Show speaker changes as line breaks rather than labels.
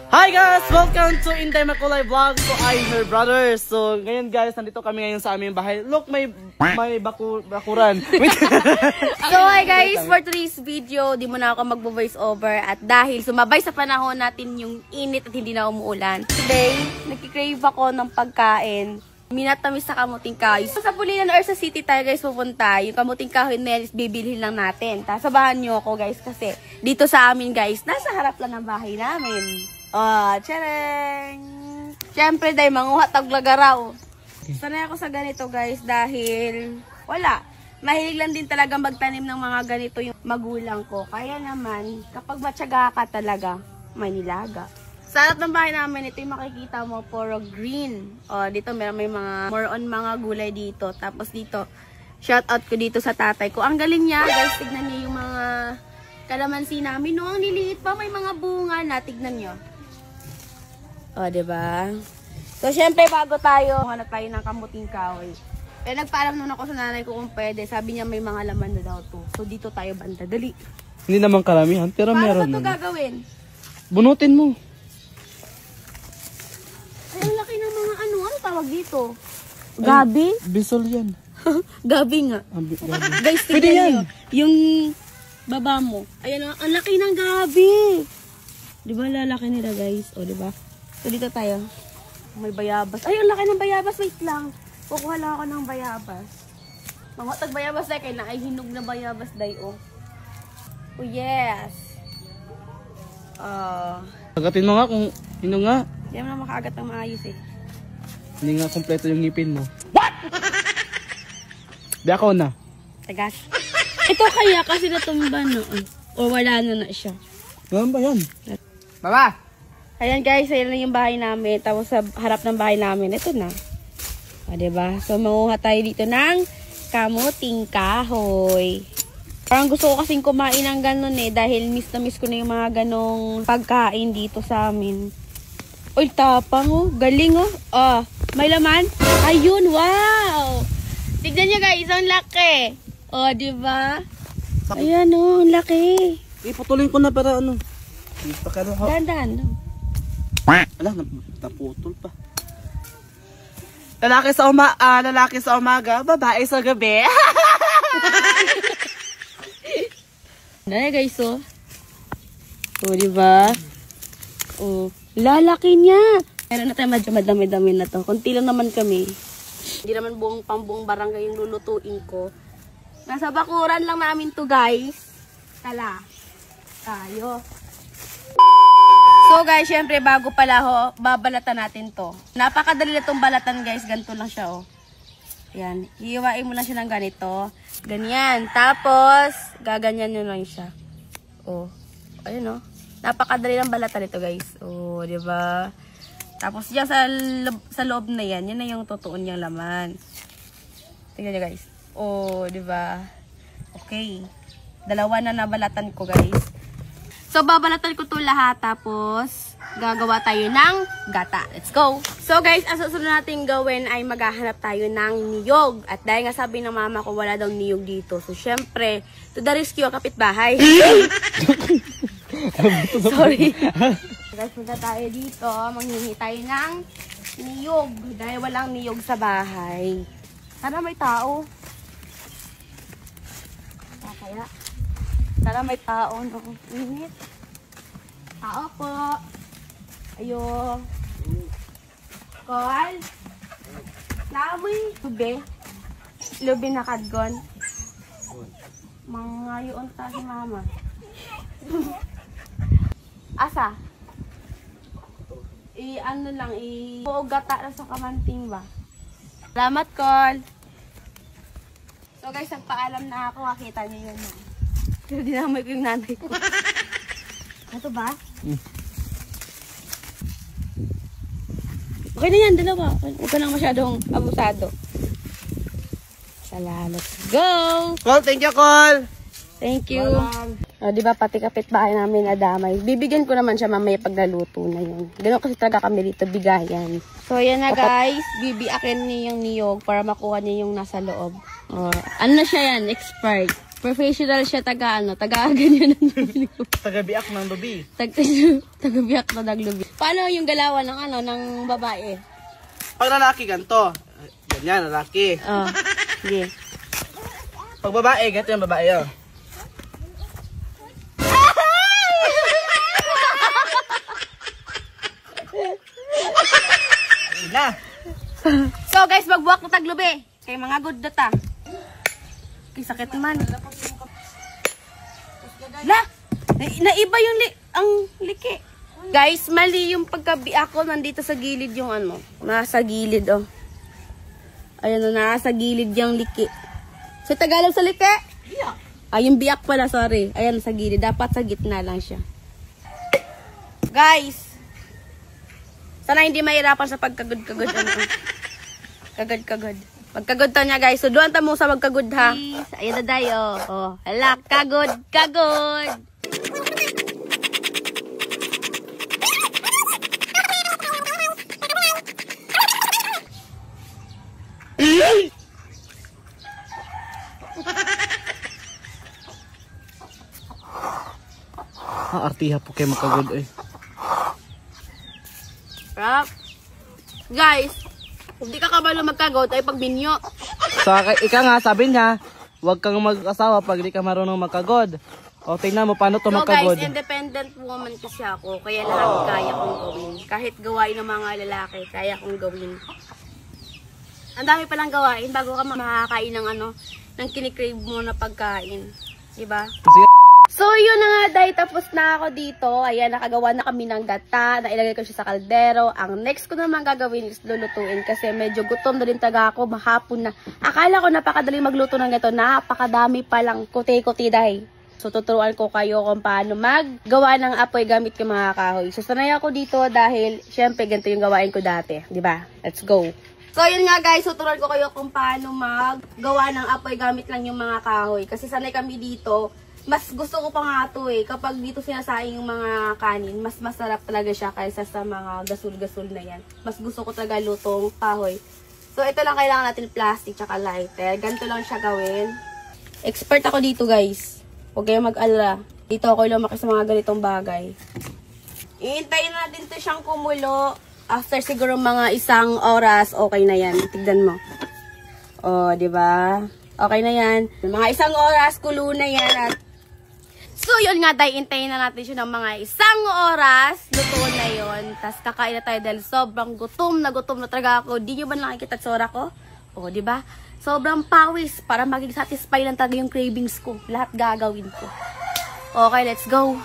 Hi guys! Welcome to Inday Makulay Vlog. So I'm your brother. So ngayon guys, nandito kami ngayon sa aming bahay. Look, may bakuran.
So hi guys, for today's video, di mo na ako magbo-voice over. At dahil sumabay sa panahon natin yung init at hindi na umuulan. Today, nagkikrave ako ng pagkain. Minatamis sa kamuting kahoy. So, sa Pulilan or sa city tayo guys pupunta. Yung kamuting kahoy na bibilhin lang natin. Sabahan nyo ako guys kasi dito sa amin guys, nasa harap lang ng bahay namin. Tchereng! Siyempre dahil manguha taglagaraw. Sanay ako sa ganito guys dahil wala. Mahilig lang din talaga magtanim ng mga ganito yung magulang ko. Kaya naman, kapag matyaga ka talaga, may nilaga. Sa harap ng bahay namin, ito yung makikita mo, puro green. Dito may mga more on mga gulay dito. Tapos dito, shout out ko dito sa tatay ko. Ang galing niya guys, tignan niyo yung mga kalamansi namin. No, ang liliit pa, may mga bunga na. Tignan niyo. Diba? So, syempre, bago tayo, hanap tayo ng kamuting kahoy. Pero nagpaalam nun ako sa nanay ko kung pwede. Sabi niya may mga laman na daw to. So, dito tayo banda. Dali.
Hindi naman karamihan, pero meron
naman. Paano ba ito gagawin?
Bunutin mo.
Ay, ang laki ng mga ano. Ano tawag dito? Gabi?
Bisol yan.
Gabi nga.
Gabi.
Guys, tignan niyo. Yung baba mo. Ayan, ang laki ng gabi. Diba lalaki nila guys? Diba? So, dito tayo. May bayabas. Ay, ang laki ng bayabas. Wait lang. Kukuha lang ako ng bayabas. Mamotag bayabas na kayo na ay hinog na bayabas dayo. Oh, yes.
Agatin mo nga kung hinog nga.
Hindi mo na makaagat ng maayos eh.
Hindi nga kompleto yung ngipin mo. What? Di ako na.
Tagas. Ito kaya kasi natumba noon. O wala na siya.
Ganun ba yan? Baba!
Ayan guys, ayan lang yung bahay namin. Tapos sa harap ng bahay namin, ito na. Diba? So, manguha tayo dito ng kamuting kahoy. Parang gusto ko kasing kumain ng ganun eh. Dahil miss na miss ko na yung mga ganong pagkain dito sa amin. Uy, tapang oh. Galing oh. May laman? Ayun, wow! Tignan nyo guys, ang laki. Diba? Ayan oh, ang laki.
Ipatuloy ko na para ano.
Dandan.
Ala, naputol pa. Lalaki sa umaga, babae sa gabi.
Dahil guys, diba? Lalaki niya. Meron na tayo medyo madami-dami na to. Kunti lang naman kami. Hindi naman pambuong barangay yung lulutuin ko. Nasa bakuran lang namin to guys. Tala. Tayo. So guys, syempre bago pala babalatan natin to. Napakadali na itong balatan guys. Ganito lang siya Yan. Iiwain mo lang siya ng ganito. Ganyan. Tapos, gaganyan nyo lang siya. Ayun napakadali ng balatan ito guys. Diba? Tapos yan sa loob na yan. Yan na yung totoo niyang laman. Tingnan nyo guys. Diba? Okay. Dalawa na nabalatan ko guys. So, babalatan ko ito lahat. Tapos, gagawa tayo ng gata. Let's go! So, guys, ang susunod natin gawin ay maghahanap tayo ng niyog. At dahil nga sabi ng mama ko, wala daw niyog dito. So, syempre, to the rescue, kapitbahay. Sorry. Guys, punta tayo dito. Manghingi tayo ng niyog. Dahil walang niyog sa bahay. Sana may tao. Kaya... Sana may tao, no? Init. Tao po. Ayo. Call. Lawi. Lubi na kadgon. Mga yun ta si mama. Asa? Ano lang, gata na sa kamanting ba? Salamat, call. So guys, nagpaalam na ako. Kita niyo yun, pero dinamay ko yung nanay ko. Ito ba? Okay na yan, dalawa. Huwag ka lang masyadong abusado. Let's go!
Call, thank you, Call!
Thank you. Diba, pati kapitbahay namin nadamay. Bibigyan ko naman siya mamaya paglaluto na yun. Ganun kasi talaga kami dito, bigayan. So, yan na guys. Bibiakin niya yung niyog para makuha niya yung nasa loob. Ano na siya yan? Expired. Professional siya taga ganyan ng lubi.
Taga-biak ng lubi.
Taga-biak na ng lubi. Paano yung galawan ng babae?
Pag lalaki, ganito. Ganyan, lalaki.
Oh, sige.
Pag babae, ganito yung babae, oh. Na.
So guys, magbuwak na taglubi. Kay mga good data. Kay sakit naman. La! Naiba yung ang liki. Guys, mali yung pagkabi ako nandito sa gilid yung nasa gilid oh. Ayun nasa gilid yung liki. Sa Tagalog sa liki? Biyak. Yung biyak pala, sorry. Ayan sa gilid, dapat sa gitna lang siya. Guys, sana hindi mahirapan sa pagkagod-kagod. Kagod-kagod. Pagkagod to niya guys. So doon ta mo sa magkagod ha. Ayun na tayo. Oh, hala, kagod.
Artiha po kayo makagod eh.
Guys, kung di ka kabalo magkagod ay pagminyo.
So, ika nga, sabi niya, huwag kang mag-asawa pag di ka marunong magkagod. O, tingnan mo, paano to magkagod?
Guys, independent woman kasi ako, kaya lahat kaya kong gawin. Kahit gawain ng mga lalaki, kaya kong gawin. Ang dami palang gawain bago ka makakain ng ng kinikrave mo na pagkain. Diba? So, yun na nga dahil tapos na ako dito. Ayan, nakagawa na kami ng gata. Nailagay ko siya sa kaldero. Ang next ko naman gagawin is lulutuin kasi medyo gutom na din taga ako. Mahapon na. Akala ko napakadali magluto ng gato. Napakadami palang kuti-kuti dahil. So, tuturuan ko kayo kung paano maggawa ng apoy gamit yung mga kahoy. So, sanay ako dito dahil syempre ganito yung gawain ko dati. Diba? Let's go. So, yun nga guys, tuturuan ko kayo kung paano maggawa ng apoy gamit lang yung mga kahoy. Kasi sanay kami dito. Mas gusto ko pa nga ito eh. Kapag dito sinasaing yung mga kanin, mas masarap talaga siya kaysa sa mga gasul-gasul na yan. Mas gusto ko talaga lutong kahoy. So, ito lang kailangan natin plastic tsaka lighter. Ganito lang siya gawin. Expert ako dito guys. Huwag kayong mag-alala. Dito ako lumaki sa mga ganitong bagay. Iintayin natin ito siyang kumulo. After siguro mga 1 oras, okay na yan. Tignan mo. O, diba? Okay na yan. Mga 1 oras, kulo na yan at so, yun nga, dahil intayin na natin siya ng mga 1 oras. Luto na yun. Tapos kakain na tayo dahil sobrang gutom na talaga ako. Di nyo ba nakikita tsura ko? O, diba? Sobrang pawis para maging satisfy lang talaga yung cravings ko. Lahat gagawin ko. Okay, let's go.